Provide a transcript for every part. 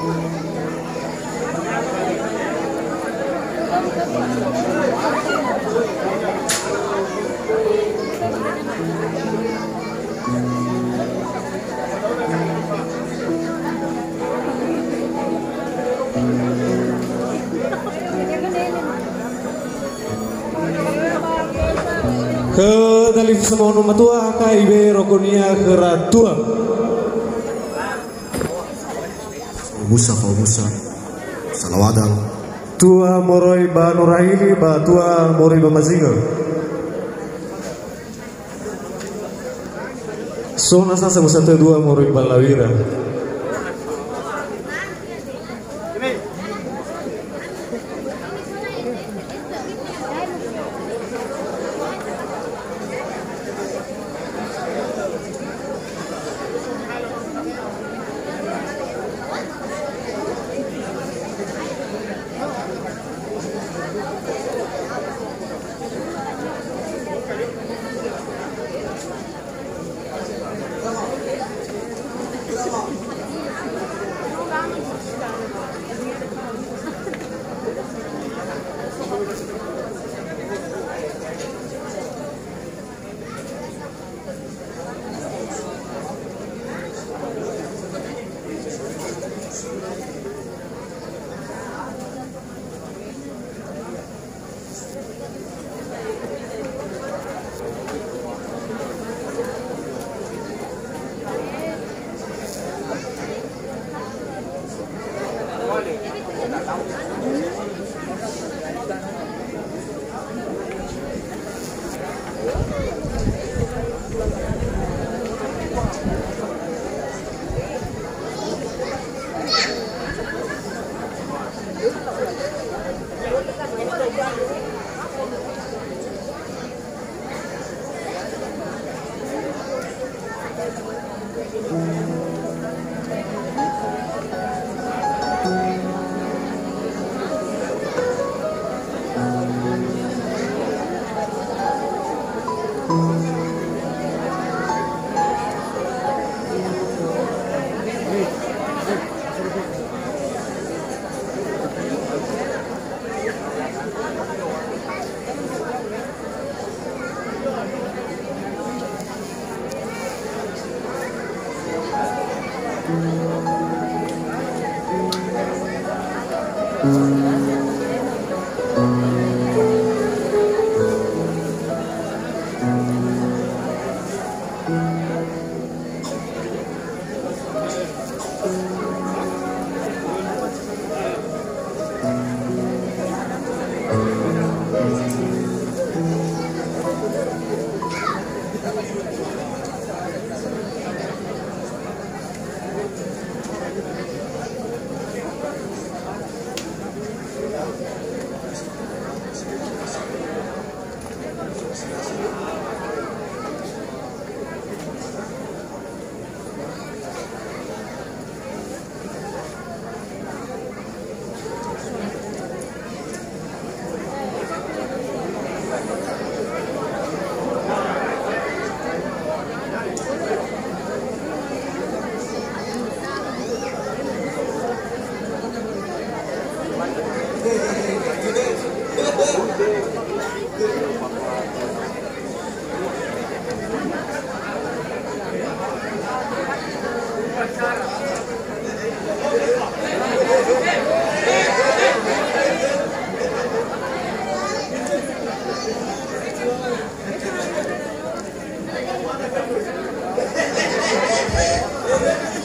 Ke dalif semua nomor tua KIB Rokonia Keratua Musa Salawadang Tua Moroi Ba Nurahili Ba Tua Moroi Ba Mazinga Sona Sasa Musata Dua Moroi Ba Lawira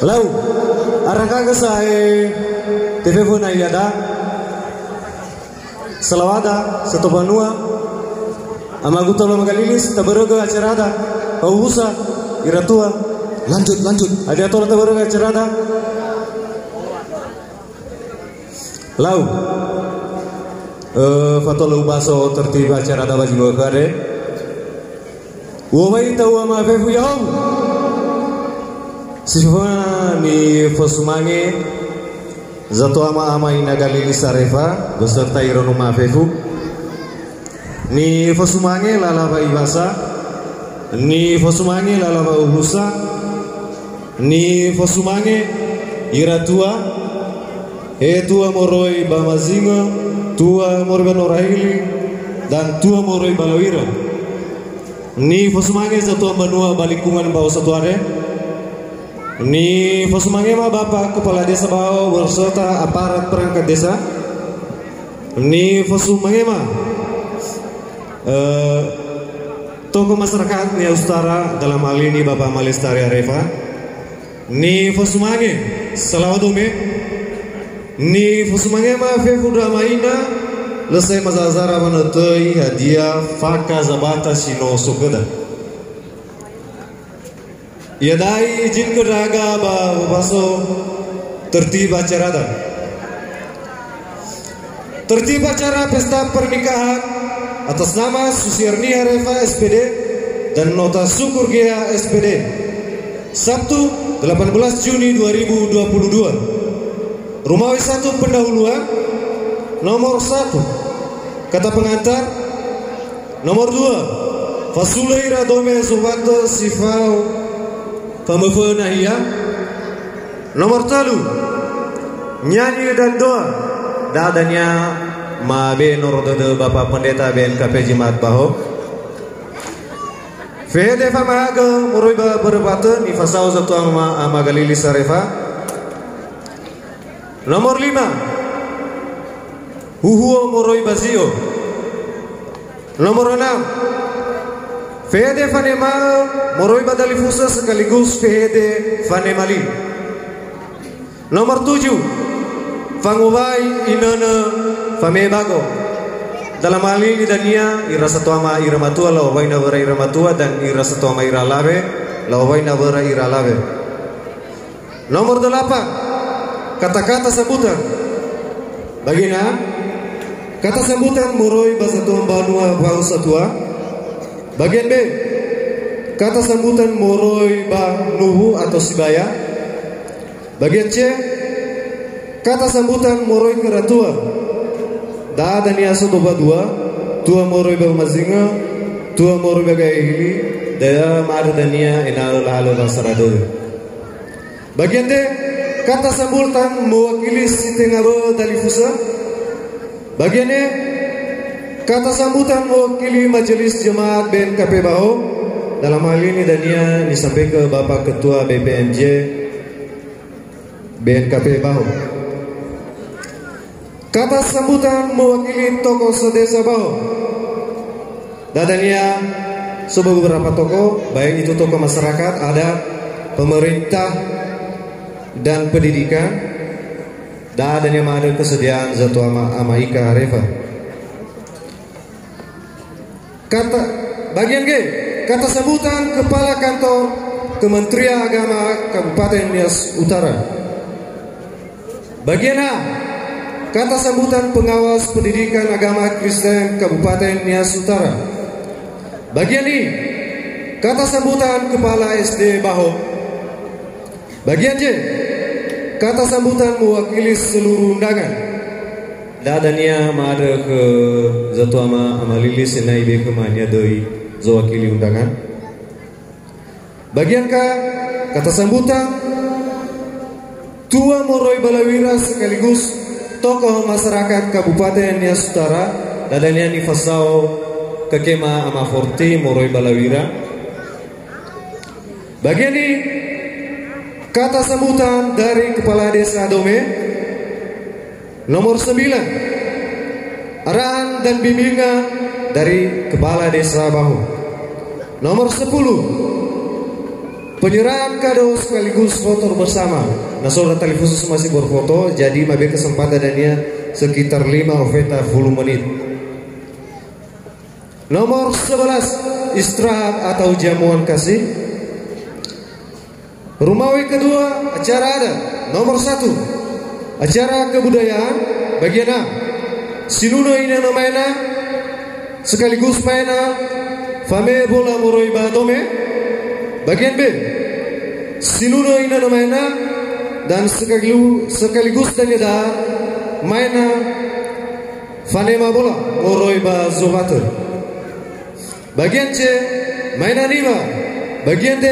Lau, arangkaga say telefon ay ada Salawada Setobanua Amaguta Magalilis Tabaruga Acerada Pausa Iratua lanjut ada tola Tabaruga Acerada Lau Fatolo Baso tertiba Acerada Bajiwa Kare Wawai tahu ama Fefu Yahom Sifwa ni Fosumange Zato ama ina Galili Sarefa beserta Irono Mafefu ni Fosumange lalava Ibasa ni Fosumange lalava Uhusa ni Fosumange Iratua Tua Moroi Bamazinga, Tua Moroi Norahili, dan Tua Moroi Balawira. Ni fosumange sa tua banua balikungan bau satuare. Ni fosumange ma Bapak Kepala Desa Bau berserta aparat perangkat desa. Ni fosumange ma tokoh masyarakat Nia Utara dalam hal ini Bapak Malestari Areva. Ni fosumange salawadome. Ni fosumange ma fefuda maina lesai mazazara manatoi hadiah faka zabata sino sukeda. Yadai izin keraga baso tertib acara dan tertib acara pesta pernikahan atas nama Susiarni Areva SPD dan nota syukur GH SPD Sabtu 18 Juni 2022. Rumawi 1 pendahuluan. Nomor 1 kata pengantar. Nomor 2 Fasulai Radome Suwanto Sifau Pamefenahia. Nomor 3 nyanyi dan doa dadanya Mabe Nordode Bapak Pendeta BNKP Jimat Baho. Fede Famaga Muruiba Berbatan Ifasau Satu Amagalili Sarefa. Nomor 5 Huhuo Moroi Bazio. Nomor 6 Fede Fanema Moroi Badalifusa sekaligus Fede Fanemali. Nomor 7 Fangubai Inana Famebago. Dalam hal ini dania ira satu ama ira matua lawai nabara ira matua dan ira satu ama ira lave lawai nabara ira lave. Nomor 8 kata-kata sambutan. Bagina kata sambutan Moroi Basatuan Banua Bau Satua. Bagian B kata sambutan Moroi Ba Nuhu atau Sibaya. Bagian C kata sambutan Moroi Keratua. Da dania sotoba 2 Tua Moroi Ba Mazinga, Tua Moroi Ba Gaihili, da mar dania enal halo basarado. Bagian D kata sambutan mewakili Sitengaro Dalifusa. Bagian E kata sambutan mewakili Majelis Jemaat BNKP Baho. Dalam hal ini dania disampaikan ke Bapak Ketua BPMJ BNKP Baho. Kata sambutan mewakili tokoh sedesa Baho. Dadanya sebuah beberapa tokoh, baik itu tokoh masyarakat, ada pemerintah dan pendidikan. Dan yang ada kesediaan Zatu ama Ika Areva. Kata bagian G kata sambutan Kepala Kantor Kementerian Agama Kabupaten Nias Utara. Bagian A kata sambutan Pengawas Pendidikan Agama Kristen Kabupaten Nias Utara. Bagian I kata sambutan Kepala SD Baho. Bagian J kata sambutan mewakili seluruh undangan. Dadanya ada ke Zatu ama lilis senai be kemanya doi zawakili undangan. Bagian K kata sambutan Tua Moroi Balawira sekaligus tokoh masyarakat Kabupaten Nias Utara. Dadanya nifasau kekema ama forti Moroi Balawira. Bagian ini kata sambutan dari Kepala Desa Dome. Nomor 9 arahan dan bimbingan dari Kepala Desa Bahu. Nomor 10 penyerahan kado sekaligus foto bersama. Nah saudara khusus masih berfoto, jadi mabe kesempatan adanya sekitar 5 oveta 10 menit. Nomor 11 istirahat atau jamuan kasih. Rumawi kedua acara ada. Nomor 1 acara kebudayaan. Bagian A Sinuna ina namaina sekaligus maina Fame bola Moroi Badome. Bagian B Sinuna ina namaina dan sekaligus dan ada maina Fanema bola Moroi Bazovato. Bagian C maina Nima. Bagian D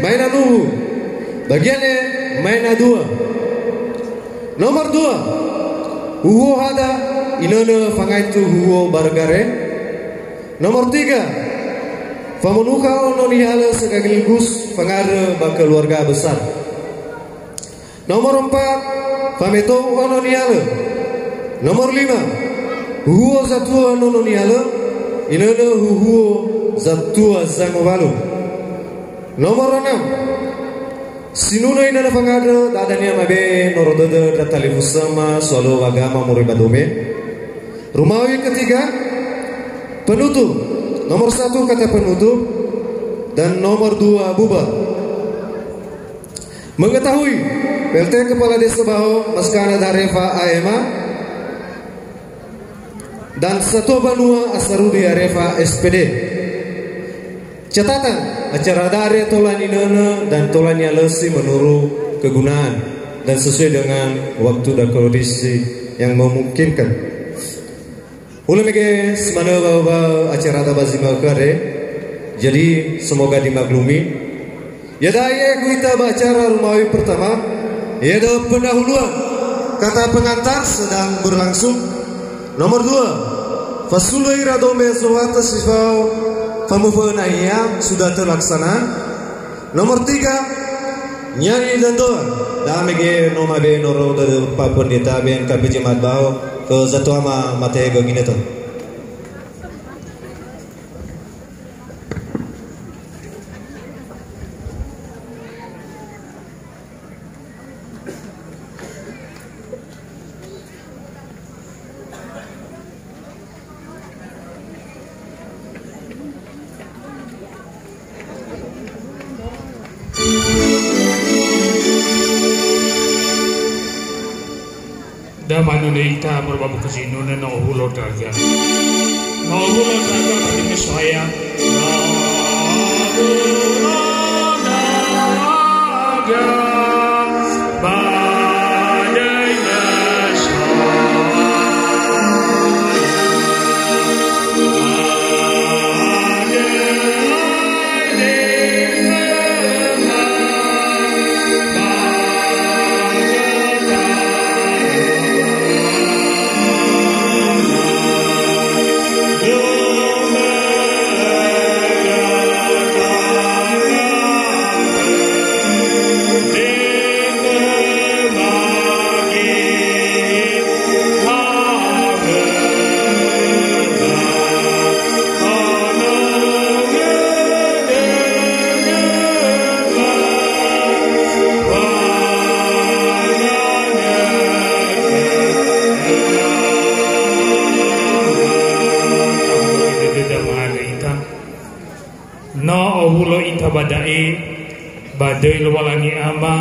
maina Nuhu. Bagian E maina 2. Nomor 2 huo hada inana fangaitu huo bargare. Nomor 3 famunuka ononihala sekaligus pengara keluarga besar. Nomor 4 fameto ononihala. Nomor 5 huo zatua ononihala inana huo zatua zangovalu. Nomor 6 sinuna inana pangada dadania mabe norodada datali sama solo agama muribadome. Rumawi ketiga penutup. Nomor 1 kata penutup dan nomor 2 bubar. Mengetahui PLT Kepala Desa Baho Maskana Darefa AMA dan Satu Banua Asarudi Arefa SPD. Catatan acara dare tolan inana dan tolannya lesi menurut kegunaan dan sesuai dengan waktu dan kondisi yang memungkinkan. Ulah mege semana bawa acara tabazima kare. Jadi semoga dimaklumi. Ya daya kita acara Rumawi pertama. Ya ada pendahuluan. Kata pengantar sedang berlangsung. Nomor 2 fasulai radome suwata sifau pamufanaya sudah terlaksana. Nomor 3 nyanyi dan doa. Damege nomabe noro dari Pak Pendeta ben KPJ Matbao ke satu ama mate gini tuh. Manu neita berbabu kesinu na ulo daga pati mesaya badai luwalangi ama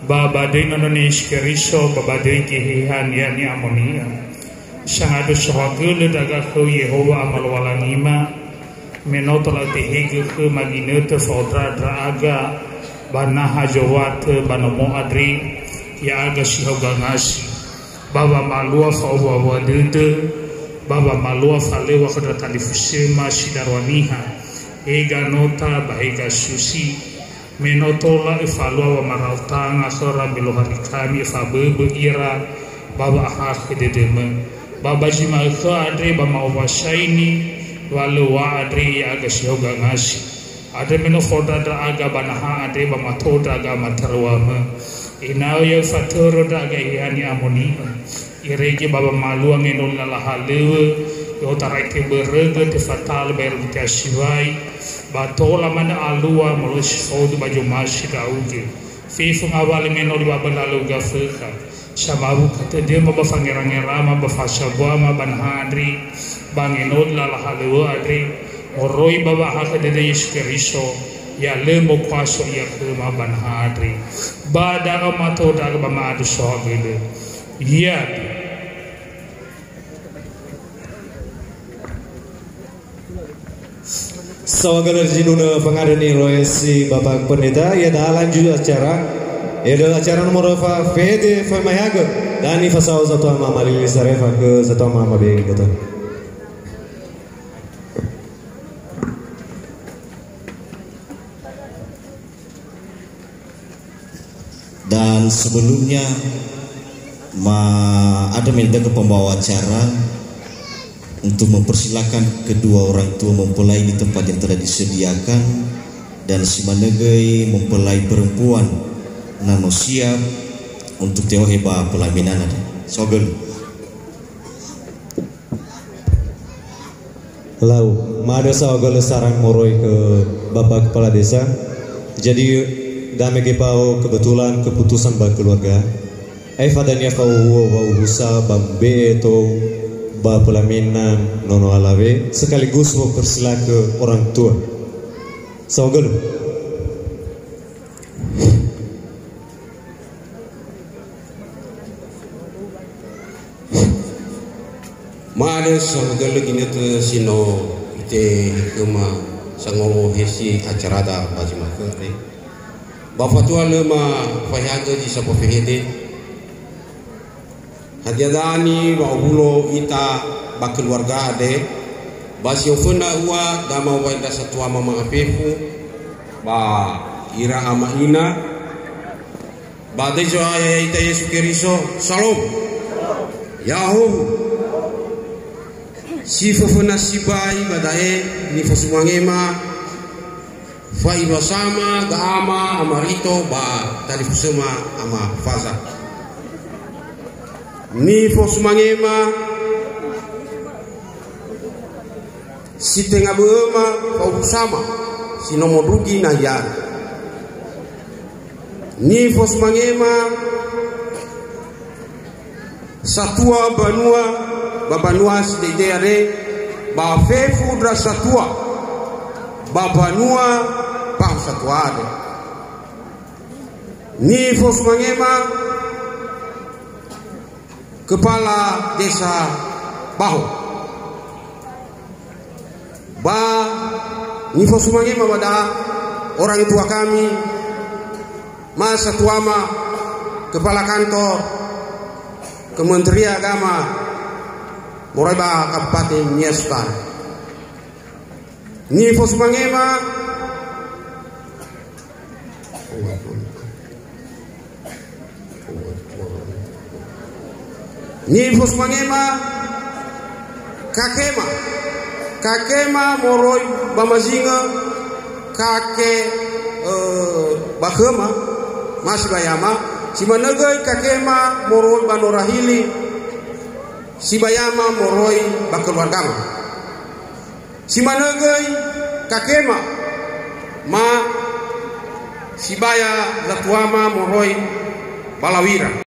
badai nononis keriso badai kehihan yani amonia sangadu sohagele daga ke Yehova amal walangi ma menotola tehege ke maginete fodra draga banaha jawate banomo adri ya aga sihoga ngasi baba malua fawa wadede baba malua falewa kedratali fusema sidarwaniha ega nota bahega susi menotola ifalwa wa maraltanga khara bilu harikami fabe ira baba hak dedeme baba jima kha adre bama wasaini walu wa adre aga sioga ngasi adre meno foda da aga banaha adre bama toda aga matarwama inaw ya fatoro da aga yani amoni irege baba malu meno la halewe yo taraike berege te fatal ber mutasiwai batola mana alua molus fodu baju masih dauge fifu ngawali meno di baba lalu gafeka sababu kata dia baba fangerangera ma bafasa ma ban hadri bangenod la halu adri oroi baba haka de Yesus Kristo ya lemo kwaso ya kuma ban hadri bada mato daga bama adu sogele ya Sawagar jinuna pengadani royasi Bapak Pendeta ya dah lanjut acara ya dah acara nomor VD Femayaga dan ifasau satu ama malili sarefa ke satu ama beng gitu. Dan sebelumnya ada mendadak ke pembawa acara untuk mempersilakan kedua orang tua mempelai di tempat yang telah disediakan, dan si manegai mempelai perempuan nano siap untuk teo heba pelaminan ada. Sogel. Lau, mada sogel sarang moroi ke Bapak Kepala Desa. Jadi dame gepau kebetulan keputusan bang keluarga. Eva dan Eva usa bambe itu ba pelaminan nono alawe sekaligus mempersilah ke orang tua. Sogel. Maada sogel gini tu sino ite kema sangolo hesi acara da bajima kere. Bapak tua lema fahaga di sapo fehede. Hadiadani wa ulo ita bakeluarga ade basi ofuna ua dama waida satua mama apefu ba ira ama ina ba dejo aya ita Yesu Keriso salom yahu si fofuna sibai badae ni fosumangema fa ilo sama ga ama amarito ba talifusema ama faza ni fosumangema si tengah beema kau sama si nomodugi na ya ni fosumangema satua banua babanua si dedeare ba fefu dra satua babanua pa satua ade ni fosumangema Kepala Desa Baho ba nifo sumangema pada orang tua kami masa tuama kepala kantor Kementerian Agama Moraiba Kabupaten Nias Utara nifo sumangema ni fosmangema kakema moroi bamazinga kake bakema masih bayama si managai kakema moroi banorahili si bayama moroi bakeluargama si managai kakema ma si baya latuama moroi balawira